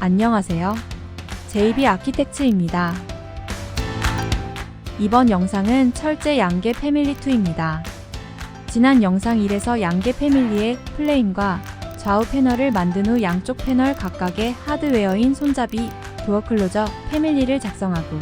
안녕하세요. JB 아키텍츠입니다. 이번 영상은 철제 양계 패밀리2입니다. 지난 영상 1에서 양계 패밀리의 플레임과 좌우 패널을 만든 후 양쪽 패널 각각의 하드웨어인 손잡이, 도어 클로저, 패밀리를 작성하고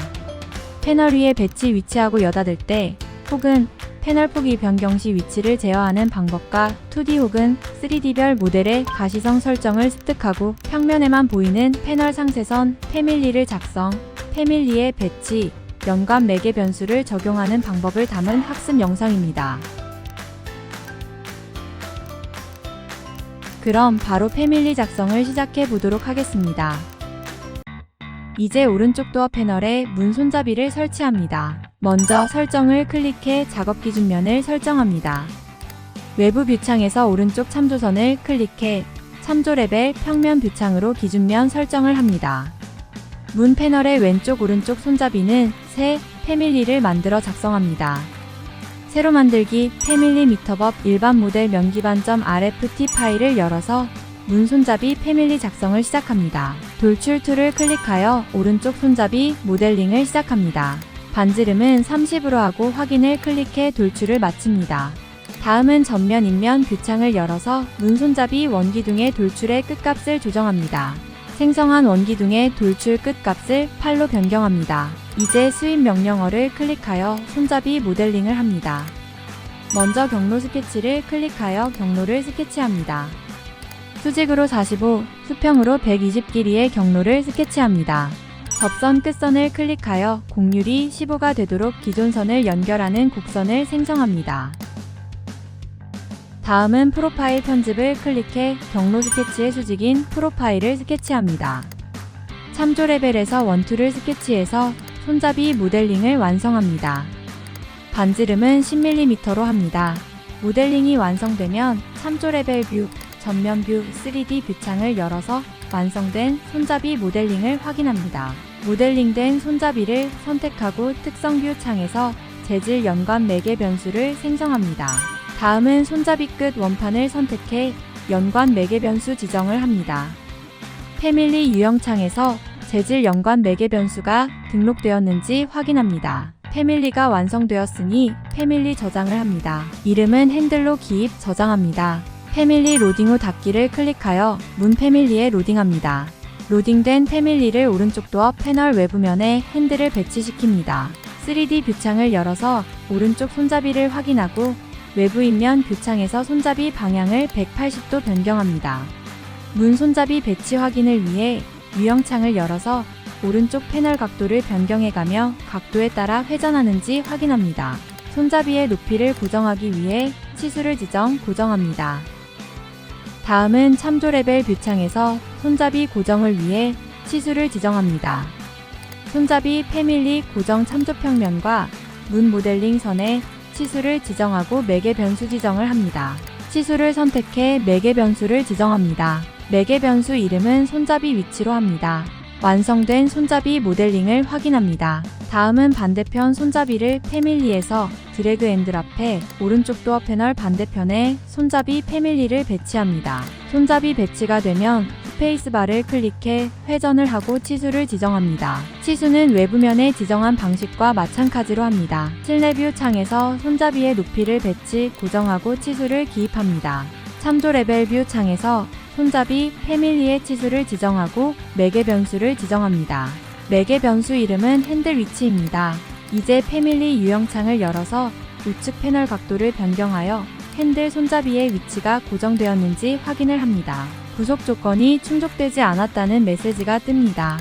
패널 위에 배치 위치하고 여닫을 때 혹은 패널 폭이 변경 시 위치를 제어하는 방법과 2D 혹은 3D별 모델의 가시성 설정을 습득하고 평면에만 보이는 패널 상세선 패밀리를 작성, 패밀리의 배치, 연관 매개 변수를 적용하는 방법을 담은 학습 영상입니다. 그럼 바로 패밀리 작성을 시작해 보도록 하겠습니다. 이제 오른쪽 도어 패널에 문 손잡이를 설치합니다. 먼저 설정을 클릭해 작업 기준면을 설정합니다. 외부 뷰창에서 오른쪽 참조선을 클릭해 참조 레벨 평면 뷰창으로 기준면 설정을 합니다. 문 패널의 왼쪽 오른쪽 손잡이는 새 패밀리를 만들어 작성합니다. 새로 만들기 패밀리 미터법 일반 모델 면기반 .rft 파일을 열어서 문 손잡이 패밀리 작성을 시작합니다. 돌출 툴을 클릭하여 오른쪽 손잡이 모델링을 시작합니다. 반지름은 30으로 하고 확인을 클릭해 돌출을 마칩니다. 다음은 전면 인면 뷰창을 열어서 문 손잡이 원기둥의 돌출의 끝값을 조정합니다. 생성한 원기둥의 돌출 끝값을 8로 변경합니다. 이제 수입 명령어를 클릭하여 손잡이 모델링을 합니다. 먼저 경로 스케치를 클릭하여 경로를 스케치합니다. 수직으로 45, 수평으로 120 길이의 경로를 스케치합니다. 접선 끝선을 클릭하여 곡률이 15가 되도록 기존 선을 연결하는 곡선을 생성합니다. 다음은 프로파일 편집을 클릭해 경로 스케치의 수직인 프로파일을 스케치합니다. 참조 레벨에서 원투를 스케치해서 손잡이 모델링을 완성합니다. 반지름은 10mm로 합니다. 모델링이 완성되면 참조 레벨 뷰, 전면 뷰 3D 뷰창을 열어서 완성된 손잡이 모델링을 확인합니다. 모델링된 손잡이를 선택하고 특성 뷰 창에서 재질 연관 매개 변수를 생성합니다. 다음은 손잡이 끝 원판을 선택해 연관 매개 변수 지정을 합니다. 패밀리 유형 창에서 재질 연관 매개 변수가 등록되었는지 확인합니다. 패밀리가 완성되었으니 패밀리 저장을 합니다. 이름은 핸들로 기입 저장합니다. 패밀리 로딩 후 닫기를 클릭하여 문 패밀리에 로딩합니다. 로딩된 패밀리를 오른쪽 도어 패널 외부면에 핸들을 배치시킵니다. 3D 뷰창을 열어서 오른쪽 손잡이를 확인하고 외부 인면 뷰창에서 손잡이 방향을 180도 변경합니다. 문 손잡이 배치 확인을 위해 유형창을 열어서 오른쪽 패널 각도를 변경해가며 각도에 따라 회전하는지 확인합니다. 손잡이의 높이를 고정하기 위해 치수를 지정, 고정합니다. 다음은 참조 레벨 뷰창에서 손잡이 고정을 위해 치수를 지정합니다. 손잡이 패밀리 고정 참조 평면과 문 모델링 선에 치수를 지정하고 매개 변수 지정을 합니다. 치수를 선택해 매개 변수를 지정합니다. 매개 변수 이름은 손잡이 위치로 합니다. 완성된 손잡이 모델링을 확인합니다. 다음은 반대편 손잡이를 패밀리에서 드래그 앤 드랍해 오른쪽 도어 패널 반대편에 손잡이 패밀리를 배치합니다. 손잡이 배치가 되면 스페이스바를 클릭해 회전을 하고 치수를 지정합니다. 치수는 외부면에 지정한 방식과 마찬가지로 합니다. 실내 뷰 창에서 손잡이의 높이를 배치, 고정하고 치수를 기입합니다. 참조 레벨 뷰 창에서 손잡이 패밀리의 치수를 지정하고 매개 변수를 지정합니다. 매개 변수 이름은 핸들 위치입니다. 이제 패밀리 유형창을 열어서 우측 패널 각도를 변경하여 핸들 손잡이의 위치가 고정되었는지 확인을 합니다. 부속 조건이 충족되지 않았다는 메시지가 뜹니다.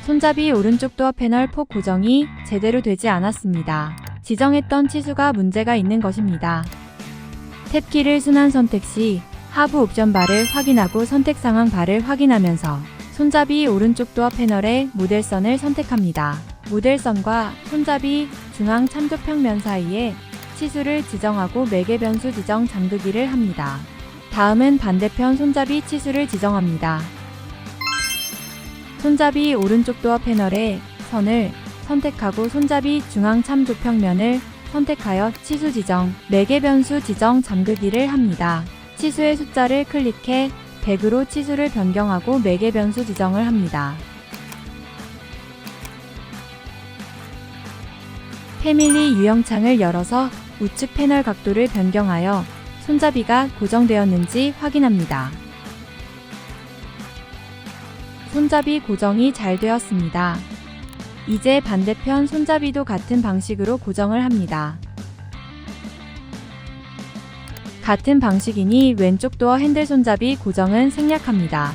손잡이 오른쪽 도어 패널 폭 고정이 제대로 되지 않았습니다. 지정했던 치수가 문제가 있는 것입니다. 탭키를 순환 선택 시 하부 옵션 바를 확인하고 선택 상황 바를 확인하면서 손잡이 오른쪽 도어 패널의 모델선을 선택합니다. 모델선과 손잡이 중앙 참조 평면 사이에 치수를 지정하고 매개 변수 지정 잠그기를 합니다. 다음은 반대편 손잡이 치수를 지정합니다. 손잡이 오른쪽 도어 패널의 선을 선택하고 손잡이 중앙 참조 평면을 선택하여 치수 지정, 매개 변수 지정 잠그기를 합니다. 치수의 숫자를 클릭해 100으로 치수를 변경하고 매개 변수 지정을 합니다. 패밀리 유형창을 열어서 우측 패널 각도를 변경하여 손잡이가 고정되었는지 확인합니다. 손잡이 고정이 잘 되었습니다. 이제 반대편 손잡이도 같은 방식으로 고정을 합니다. 같은 방식이니 왼쪽 도어 핸들 손잡이 고정은 생략합니다.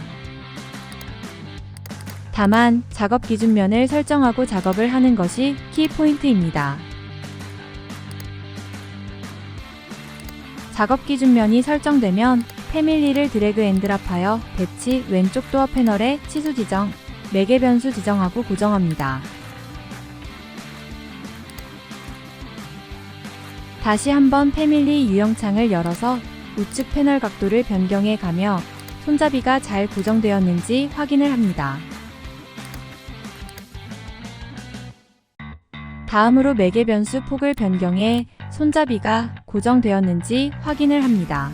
다만 작업 기준면을 설정하고 작업을 하는 것이 키포인트입니다. 작업 기준면이 설정되면 패밀리를 드래그 앤 드랍하여 배치 왼쪽 도어 패널에 치수 지정, 매개 변수 지정하고 고정합니다. 다시 한번 패밀리 유형창을 열어서 우측 패널 각도를 변경해 가며 손잡이가 잘 고정되었는지 확인을 합니다. 다음으로 매개 변수 폭을 변경해 손잡이가 고정되었는지 확인을 합니다.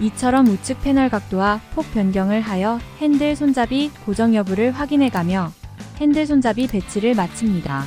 이처럼 우측 패널 각도와 폭 변경을 하여 핸들 손잡이 고정 여부를 확인해 가며 핸들 손잡이 배치를 마칩니다.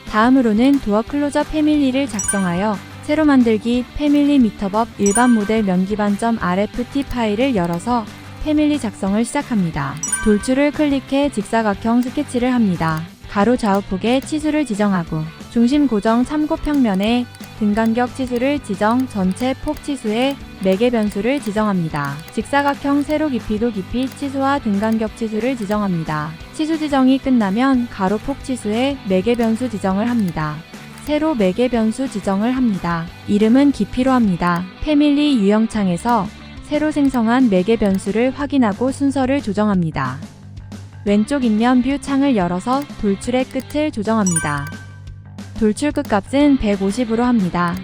다음으로는 도어 클로저 패밀리를 작성하여 새로 만들기 패밀리 미터법 일반 모델 면기반점 RFT 파일을 열어서 패밀리 작성을 시작합니다. 돌출을 클릭해 직사각형 스케치를 합니다. 가로 좌우 폭의 치수를 지정하고 중심 고정 참고 평면에 등간격 치수를 지정, 전체 폭 치수에 매개 변수를 지정합니다. 직사각형 세로 깊이도 깊이 치수와 등간격 치수를 지정합니다. 치수 지정이 끝나면 가로 폭 치수에 매개 변수 지정을 합니다. 세로 매개 변수 지정을 합니다. 이름은 깊이로 합니다. 패밀리 유형창에서 새로 생성한 매개 변수를 확인하고 순서를 조정합니다. 왼쪽 인면 뷰 창을 열어서 돌출의 끝을 조정합니다. 돌출 끝 값은 150으로 합니다.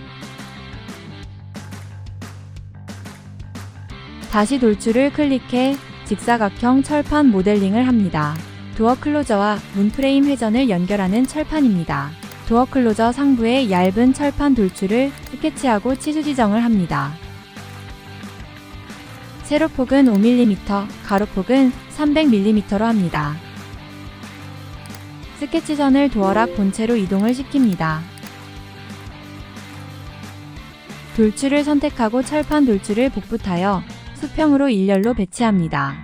다시 돌출을 클릭해 직사각형 철판 모델링을 합니다. 도어 클로저와 문 프레임 회전을 연결하는 철판입니다. 도어 클로저 상부에 얇은 철판 돌출을 스케치하고 치수 지정을 합니다. 세로폭은 5mm, 가로폭은 300mm로 합니다. 스케치선을 도어락 본체로 이동을 시킵니다. 돌출을 선택하고 철판 돌출을 복붙하여 수평으로 일렬로 배치합니다.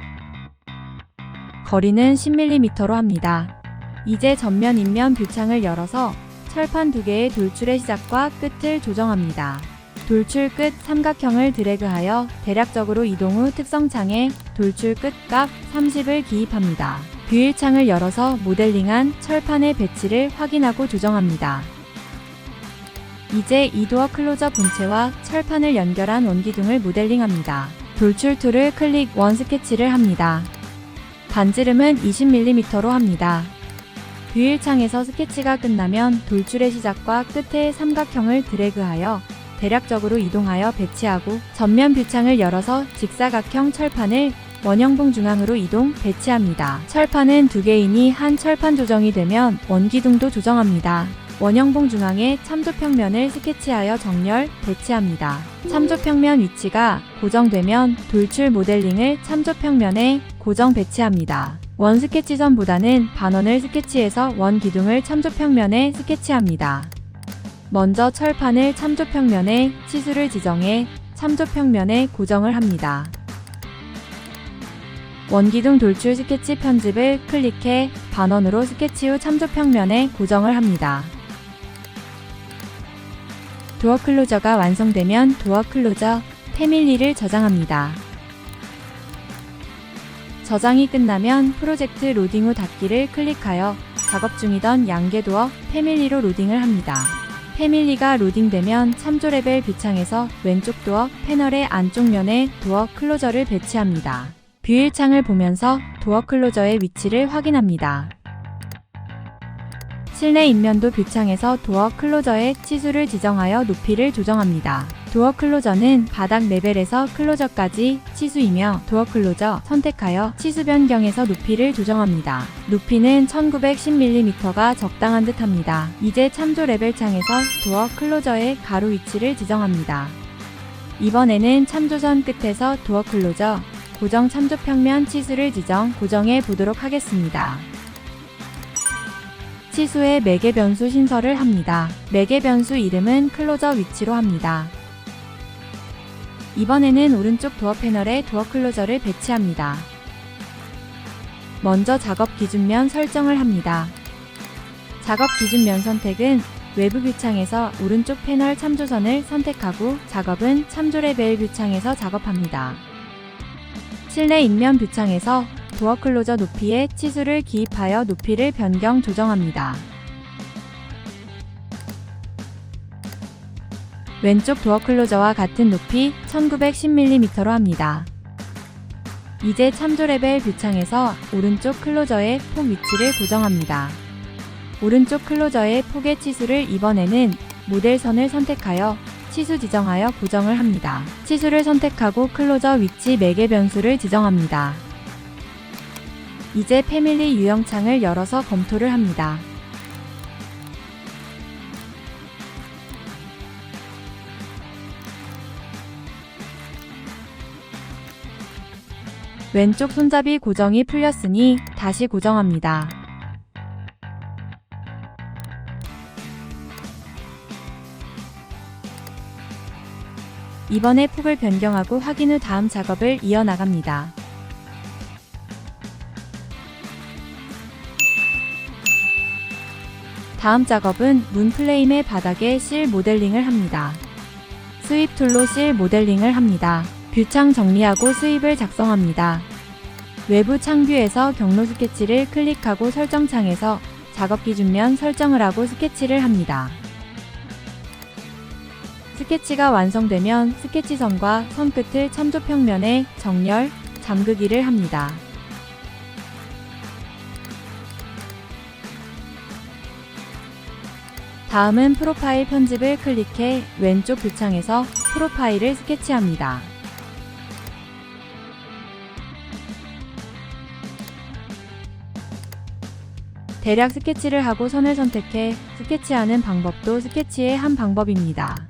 거리는 10mm로 합니다. 이제 전면 인면 뷰창을 열어서 철판 2개의 돌출의 시작과 끝을 조정합니다. 돌출 끝 삼각형을 드래그하여 대략적으로 이동 후 특성창에 돌출 끝 값 30을 기입합니다. 뷰 1창을 열어서 모델링한 철판의 배치를 확인하고 조정합니다. 이제 이 도어 클로저 본체와 철판을 연결한 원기둥을 모델링합니다. 돌출 툴을 클릭 원 스케치를 합니다. 반지름은 20mm로 합니다. 뷰 1창에서 스케치가 끝나면 돌출의 시작과 끝에 삼각형을 드래그하여 대략적으로 이동하여 배치하고 전면 뷰창을 열어서 직사각형 철판을 원형봉 중앙으로 이동 배치합니다. 철판은 2개이니 한 철판 조정이 되면 원기둥도 조정합니다. 원형봉 중앙에 참조평면을 스케치하여 정렬 배치합니다. 참조평면 위치가 고정되면 돌출 모델링을 참조평면에 고정 배치합니다. 원 스케치선보다는 반원을 스케치해서 원 기둥을 참조평면에 스케치합니다. 먼저 철판을 참조평면에 치수를 지정해 참조평면에 고정을 합니다. 원기둥 돌출 스케치 편집을 클릭해 반원으로 스케치 후 참조평면에 고정을 합니다. 도어 클로저가 완성되면 도어 클로저 패밀리를 저장합니다. 저장이 끝나면 프로젝트 로딩 후 닫기를 클릭하여 작업 중이던 양계 도어 패밀리로 로딩을 합니다. 패밀리가 로딩되면 참조 레벨 뷰창에서 왼쪽 도어 패널의 안쪽 면에 도어 클로저를 배치합니다. 뷰 1창을 보면서 도어 클로저의 위치를 확인합니다. 실내 인면도 뷰창에서 도어 클로저의 치수를 지정하여 높이를 조정합니다. 도어 클로저는 바닥 레벨에서 클로저까지 치수이며 도어 클로저 선택하여 치수 변경에서 높이를 조정합니다. 높이는 1910mm가 적당한 듯 합니다. 이제 참조 레벨 창에서 도어 클로저의 가로 위치를 지정합니다. 이번에는 참조선 끝에서 도어 클로저 고정 참조 평면 치수를 지정 고정해 보도록 하겠습니다. 치수에 매개 변수 신설을 합니다. 매개 변수 이름은 클로저 위치로 합니다. 이번에는 오른쪽 도어 패널에 도어 클로저를 배치합니다. 먼저 작업 기준면 설정을 합니다. 작업 기준면 선택은 외부 뷰창에서 오른쪽 패널 참조선을 선택하고 작업은 참조 레벨 뷰창에서 작업합니다. 실내 인면 뷰창에서 도어 클로저 높이에 치수를 기입하여 높이를 변경 조정합니다. 왼쪽 도어 클로저와 같은 높이 1910mm로 합니다. 이제 참조 레벨 뷰창에서 오른쪽 클로저의 폭 위치를 고정합니다. 오른쪽 클로저의 폭의 치수를 이번에는 모델선을 선택하여 치수 지정하여 고정을 합니다. 치수를 선택하고 클로저 위치 매개 변수를 지정합니다. 이제 패밀리 유형창을 열어서 검토를 합니다. 왼쪽 손잡이 고정이 풀렸으니 다시 고정합니다. 이번에 폭을 변경하고 확인 후 다음 작업을 이어나갑니다. 다음 작업은 문 프레임의 바닥에 실 모델링을 합니다. 스윕 툴로 실 모델링을 합니다. 뷰창 정리하고 스윕을 작성합니다. 외부 창뷰에서 경로 스케치를 클릭하고 설정창에서 작업 기준면 설정을 하고 스케치를 합니다. 스케치가 완성되면 스케치선과 선끝을 참조 평면에 정렬, 잠그기를 합니다. 다음은 프로파일 편집을 클릭해 왼쪽 뷰창에서 프로파일을 스케치합니다. 대략 스케치를 하고 선을 선택해 스케치하는 방법도 스케치의 한 방법입니다.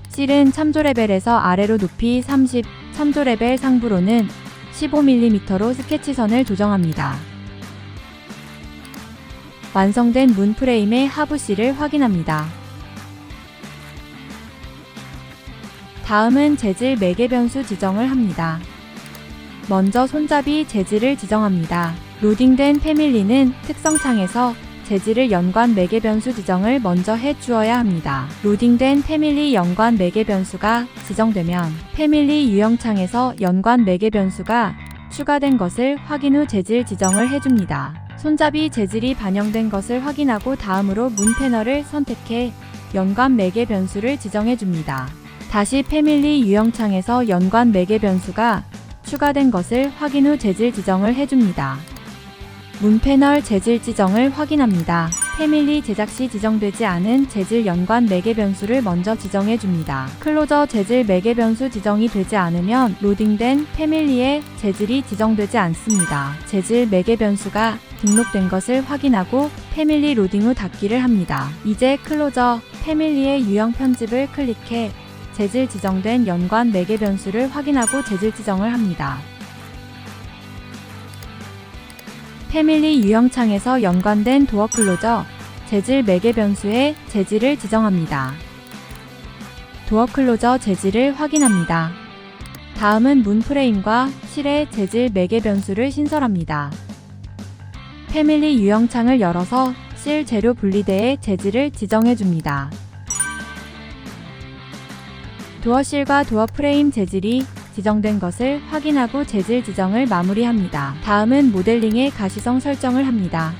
실은 참조 레벨에서 아래로 높이 30, 참조 레벨 상부로는 15mm로 스케치선을 조정합니다. 완성된 문 프레임의 하부 실을 확인합니다. 다음은 재질 매개 변수 지정을 합니다. 먼저 손잡이 재질을 지정합니다. 로딩된 패밀리는 특성창에서 재질을 연관 매개 변수 지정을 먼저 해 주어야 합니다. 로딩된 패밀리 연관 매개 변수가 지정되면 패밀리 유형창에서 연관 매개 변수가 추가된 것을 확인 후 재질 지정을 해줍니다. 손잡이 재질이 반영된 것을 확인하고 다음으로 문 패널을 선택해 연관 매개 변수를 지정해줍니다. 다시 패밀리 유형창에서 연관 매개 변수가 추가된 것을 확인 후 재질 지정을 해줍니다. 문 패널 재질 지정을 확인합니다. 패밀리 제작 시 지정되지 않은 재질 연관 매개 변수를 먼저 지정해줍니다. 클로저 재질 매개 변수 지정이 되지 않으면 로딩된 패밀리의 재질이 지정되지 않습니다. 재질 매개 변수가 등록된 것을 확인하고 패밀리 로딩 후 닫기를 합니다. 이제 클로저 패밀리의 유형 편집을 클릭해 재질 지정된 연관 매개 변수를 확인하고 재질 지정을 합니다. 패밀리 유형창에서 연관된 도어 클로저 재질 매개 변수의 재질을 지정합니다. 도어 클로저 재질을 확인합니다. 다음은 문 프레임과 실의 재질 매개 변수를 신설합니다. 패밀리 유형창을 열어서 실 재료 분리대의 재질을 지정해줍니다. 도어실과 도어 프레임 재질이 지정된 것을 확인하고 재질 지정을 마무리합니다. 다음은 모델링의 가시성 설정을 합니다.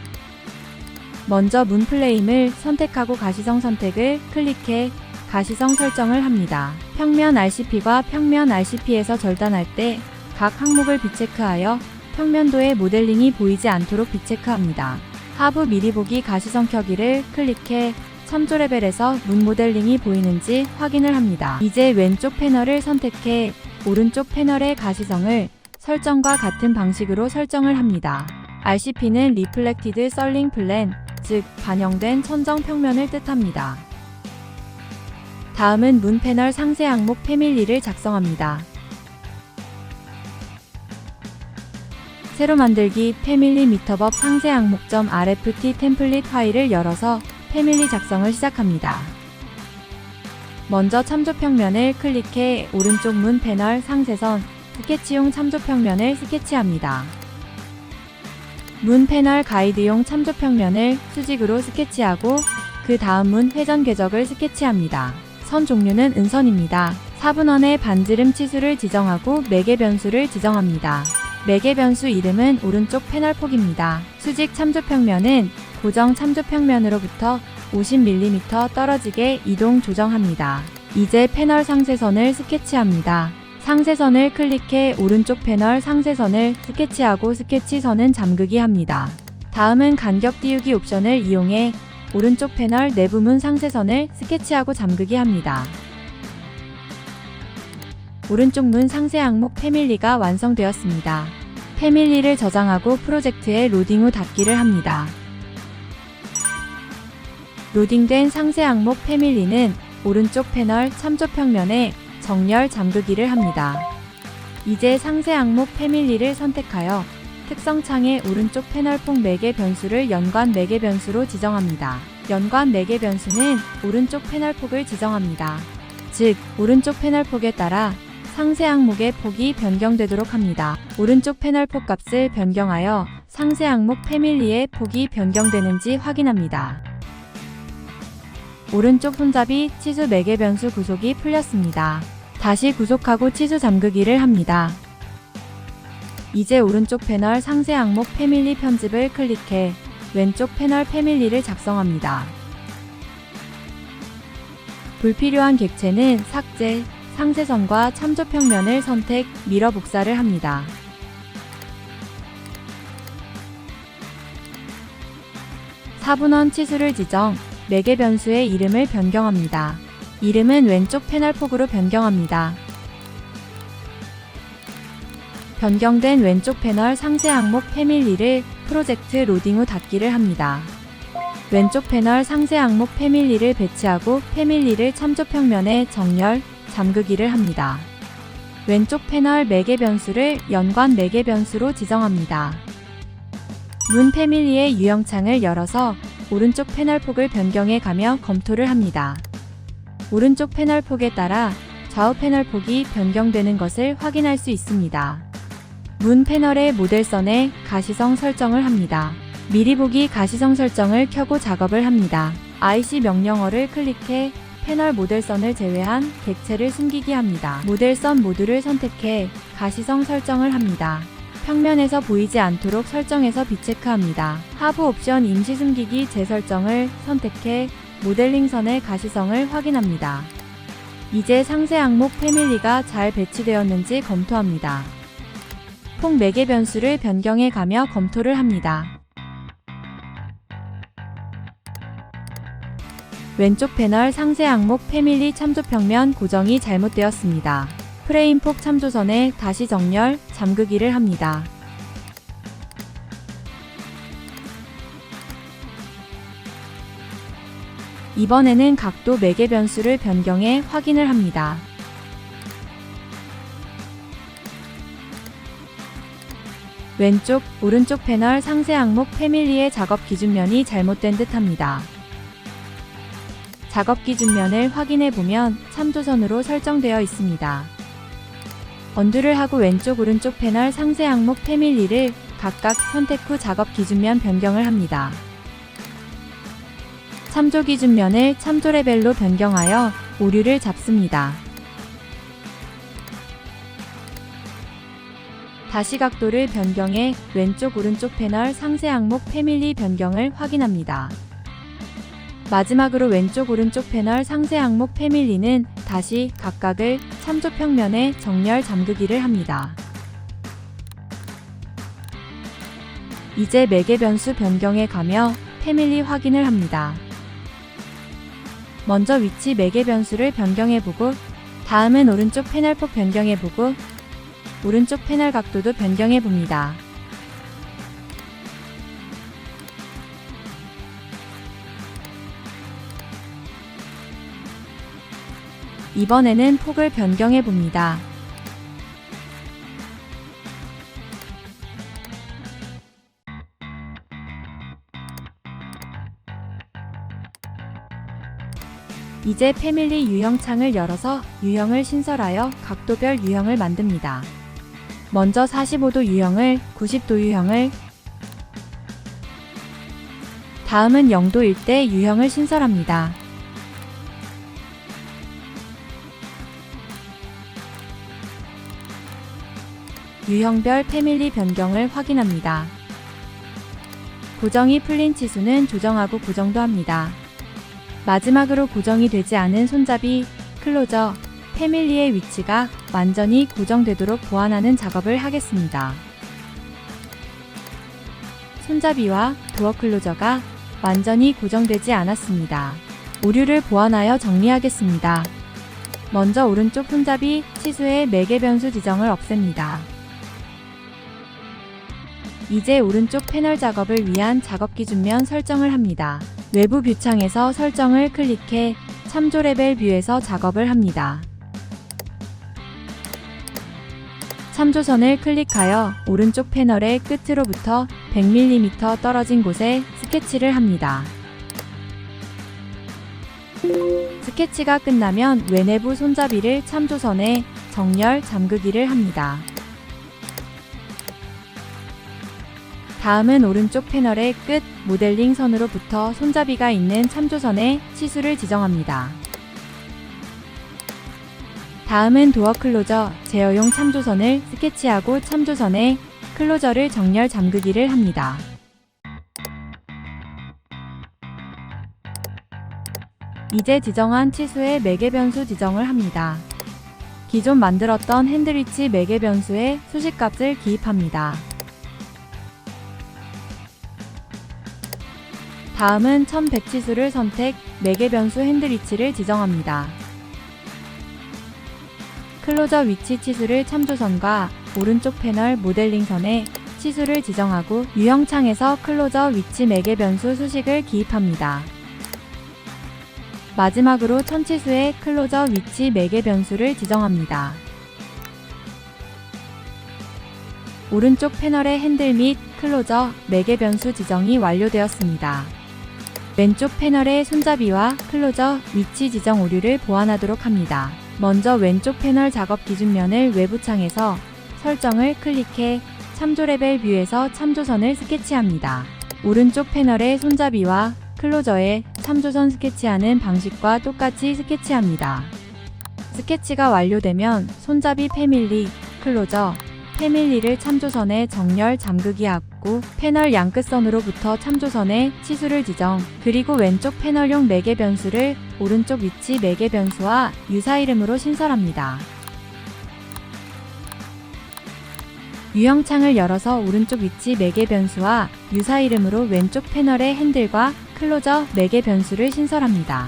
먼저 문 프레임을 선택하고 가시성 선택을 클릭해 가시성 설정을 합니다. 평면 RCP과 평면 RCP에서 절단할 때 각 항목을 비체크하여 평면도의 모델링이 보이지 않도록 비체크합니다. 하부 미리 보기 가시성 켜기를 클릭해 참조 레벨에서 문 모델링이 보이는지 확인을 합니다. 이제 왼쪽 패널을 선택해 오른쪽 패널의 가시성을 설정과 같은 방식으로 설정을 합니다. RCP는 Reflected Ceiling Plan, 즉 반영된 천정 평면을 뜻합니다. 다음은 문 패널 상세 항목 패밀리를 작성합니다. 새로 만들기 패밀리 미터법 상세 항목점 RFT 템플릿 파일을 열어서 패밀리 작성을 시작합니다. 먼저 참조 평면을 클릭해 오른쪽 문 패널 상세선 스케치용 참조 평면을 스케치합니다. 문 패널 가이드용 참조 평면을 수직으로 스케치하고 그 다음 문 회전 궤적을 스케치합니다. 선 종류는 은선입니다. 4분원의 반지름 치수를 지정하고 매개 변수를 지정합니다. 매개 변수 이름은 오른쪽 패널 폭입니다. 수직 참조 평면은 고정 참조 평면으로부터 50mm 떨어지게 이동 조정합니다. 이제 패널 상세선을 스케치합니다. 상세선을 클릭해 오른쪽 패널 상세선을 스케치하고 스케치선은 잠그기 합니다. 다음은 간격 띄우기 옵션을 이용해 오른쪽 패널 내부문 상세선을 스케치하고 잠그기 합니다. 오른쪽 문 상세 항목 패밀리가 완성되었습니다. 패밀리를 저장하고 프로젝트에 로딩 후 닫기를 합니다. 로딩된 상세 항목 패밀리는 오른쪽 패널 참조 평면에 정렬 잠그기를 합니다. 이제 상세 항목 패밀리를 선택하여 특성 창의 오른쪽 패널 폭 매개 변수를 연관 매개 변수로 지정합니다. 연관 매개 변수는 오른쪽 패널 폭을 지정합니다. 즉, 오른쪽 패널 폭에 따라 상세 항목의 폭이 변경되도록 합니다. 오른쪽 패널 폭 값을 변경하여 상세 항목 패밀리의 폭이 변경되는지 확인합니다. 오른쪽 손잡이 치수 매개 변수 구속이 풀렸습니다. 다시 구속하고 치수 잠그기를 합니다. 이제 오른쪽 패널 상세 항목 패밀리 편집을 클릭해 왼쪽 패널 패밀리를 작성합니다. 불필요한 객체는 삭제, 상세선과 참조 평면을 선택, 미러 복사를 합니다. 사분원 치수를 지정, 매개 변수의 이름을 변경합니다. 이름은 왼쪽 패널 폭으로 변경합니다. 변경된 왼쪽 패널 상세 항목 패밀리를 프로젝트 로딩 후 닫기를 합니다. 왼쪽 패널 상세 항목 패밀리를 배치하고 패밀리를 참조 평면에 정렬, 잠그기를 합니다. 왼쪽 패널 매개 변수를 연관 매개 변수로 지정합니다. 문 패밀리의 유형창을 열어서 오른쪽 패널 폭을 변경해 가며 검토를 합니다. 오른쪽 패널 폭에 따라 좌우 패널 폭이 변경되는 것을 확인할 수 있습니다. 문 패널의 모델선에 가시성 설정을 합니다. 미리 보기 가시성 설정을 켜고 작업을 합니다. IC 명령어를 클릭해 패널 모델선을 제외한 객체를 숨기기 합니다. 모델선 모두를 선택해 가시성 설정을 합니다. 평면에서 보이지 않도록 설정해서 비체크합니다. 하부 옵션 임시 숨기기 재설정을 선택해 모델링 선의 가시성을 확인합니다. 이제 상세 항목 패밀리가 잘 배치되었는지 검토합니다. 폭 매개 변수를 변경해 가며 검토를 합니다. 왼쪽 패널 상세 항목 패밀리 참조 평면 고정이 잘못되었습니다. 프레임 폭 참조선에 다시 정렬, 잠그기를 합니다. 이번에는 각도 매개 변수를 변경해 확인을 합니다. 왼쪽, 오른쪽 패널 상세 항목 패밀리의 작업 기준면이 잘못된 듯합니다. 작업 기준면을 확인해 보면 참조선으로 설정되어 있습니다. 언두를 하고 왼쪽, 오른쪽 패널 상세 항목 패밀리를 각각 선택 후 작업 기준면 변경을 합니다. 참조 기준면을 참조 레벨로 변경하여 오류를 잡습니다. 다시 각도를 변경해 왼쪽, 오른쪽 패널 상세 항목 패밀리 변경을 확인합니다. 마지막으로 왼쪽, 오른쪽 패널 상세 항목 패밀리는 다시 각각을 참조 평면에 정렬 잠그기를 합니다. 이제 매개 변수 변경해 가며 패밀리 확인을 합니다. 먼저 위치 매개 변수를 변경해보고, 다음은 오른쪽 패널 폭 변경해보고, 오른쪽 패널 각도도 변경해봅니다. 이번에는 폭을 변경해봅니다. 이제 패밀리 유형 창을 열어서 유형을 신설하여 각도별 유형을 만듭니다. 먼저 45도 유형을, 90도 유형을, 다음은 0도일 때 유형을 신설합니다. 유형별 패밀리 변경을 확인합니다. 고정이 풀린 치수는 조정하고 고정도 합니다. 마지막으로 고정이 되지 않은 손잡이, 클로저, 패밀리의 위치가 완전히 고정되도록 보완하는 작업을 하겠습니다. 손잡이와 도어 클로저가 완전히 고정되지 않았습니다. 오류를 보완하여 정리하겠습니다. 먼저 오른쪽 손잡이 치수의 매개 변수 지정을 없앱니다. 이제 오른쪽 패널 작업을 위한 작업 기준면 설정을 합니다. 외부 뷰 창에서 설정을 클릭해 참조 레벨 뷰에서 작업을 합니다. 참조선을 클릭하여 오른쪽 패널의 끝으로부터 100mm 떨어진 곳에 스케치를 합니다. 스케치가 끝나면 외내부 손잡이를 참조선에 정렬 잠그기를 합니다. 다음은 오른쪽 패널의 끝 모델링 선으로부터 손잡이가 있는 참조선에 치수를 지정합니다. 다음은 도어 클로저 제어용 참조선을 스케치하고 참조선에 클로저를 정렬 잠그기를 합니다. 이제 지정한 치수의 매개 변수 지정을 합니다. 기존 만들었던 핸들 위치 매개 변수에 수식값을 기입합니다. 다음은 1100 치수를 선택, 매개 변수 핸들 위치를 지정합니다. 클로저 위치 치수를 참조선과 오른쪽 패널 모델링 선에 치수를 지정하고 유형창에서 클로저 위치 매개 변수 수식을 기입합니다. 마지막으로 천치수의 클로저 위치 매개 변수를 지정합니다. 오른쪽 패널의 핸들 및 클로저 매개 변수 지정이 완료되었습니다. 왼쪽 패널의 손잡이와 클로저 위치 지정 오류를 보완하도록 합니다. 먼저 왼쪽 패널 작업 기준면을 외부 창에서 설정을 클릭해 참조 레벨 뷰에서 참조선을 스케치합니다. 오른쪽 패널의 손잡이와 클로저에 참조선 스케치하는 방식과 똑같이 스케치합니다. 스케치가 완료되면 손잡이 패밀리, 클로저, 패밀리를 참조선에 정렬 잠그기 하고 패널 양끝선으로부터 참조선에 치수를 지정, 그리고 왼쪽 패널용 매개 변수를 오른쪽 위치 매개 변수와 유사 이름으로 신설합니다. 유형창을 열어서 오른쪽 위치 매개 변수와 유사 이름으로 왼쪽 패널의 핸들과 클로저 매개 변수를 신설합니다.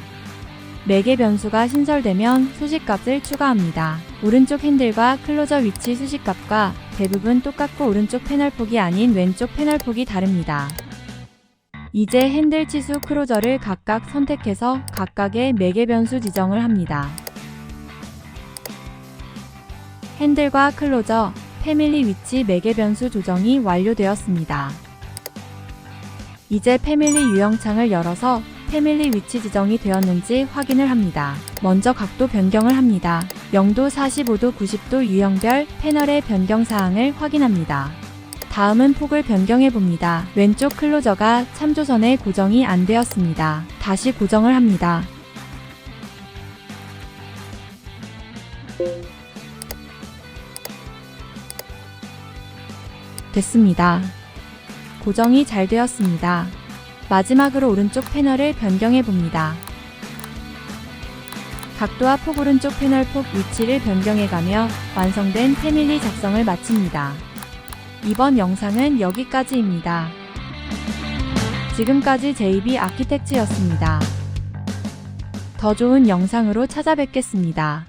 매개 변수가 신설되면 수식값을 추가합니다. 오른쪽 핸들과 클로저 위치 수식값과 대부분 똑같고 오른쪽 패널 폭이 아닌 왼쪽 패널 폭이 다릅니다. 이제 핸들 치수 클로저를 각각 선택해서 각각의 매개 변수 지정을 합니다. 핸들과 클로저, 패밀리 위치 매개 변수 조정이 완료되었습니다. 이제 패밀리 유형창을 열어서 패밀리 위치 지정이 되었는지 확인을 합니다. 먼저 각도 변경을 합니다. 0도, 45도, 90도 유형별 패널의 변경 사항을 확인합니다. 다음은 폭을 변경해 봅니다. 왼쪽 클로저가 참조선에 고정이 안 되었습니다. 다시 고정을 합니다. 됐습니다. 고정이 잘 되었습니다. 마지막으로 오른쪽 패널을 변경해 봅니다. 각도와 폭 오른쪽 패널 폭 위치를 변경해 가며 완성된 패밀리 작성을 마칩니다. 이번 영상은 여기까지입니다. 지금까지 JB 아키텍츠였습니다. 더 좋은 영상으로 찾아뵙겠습니다.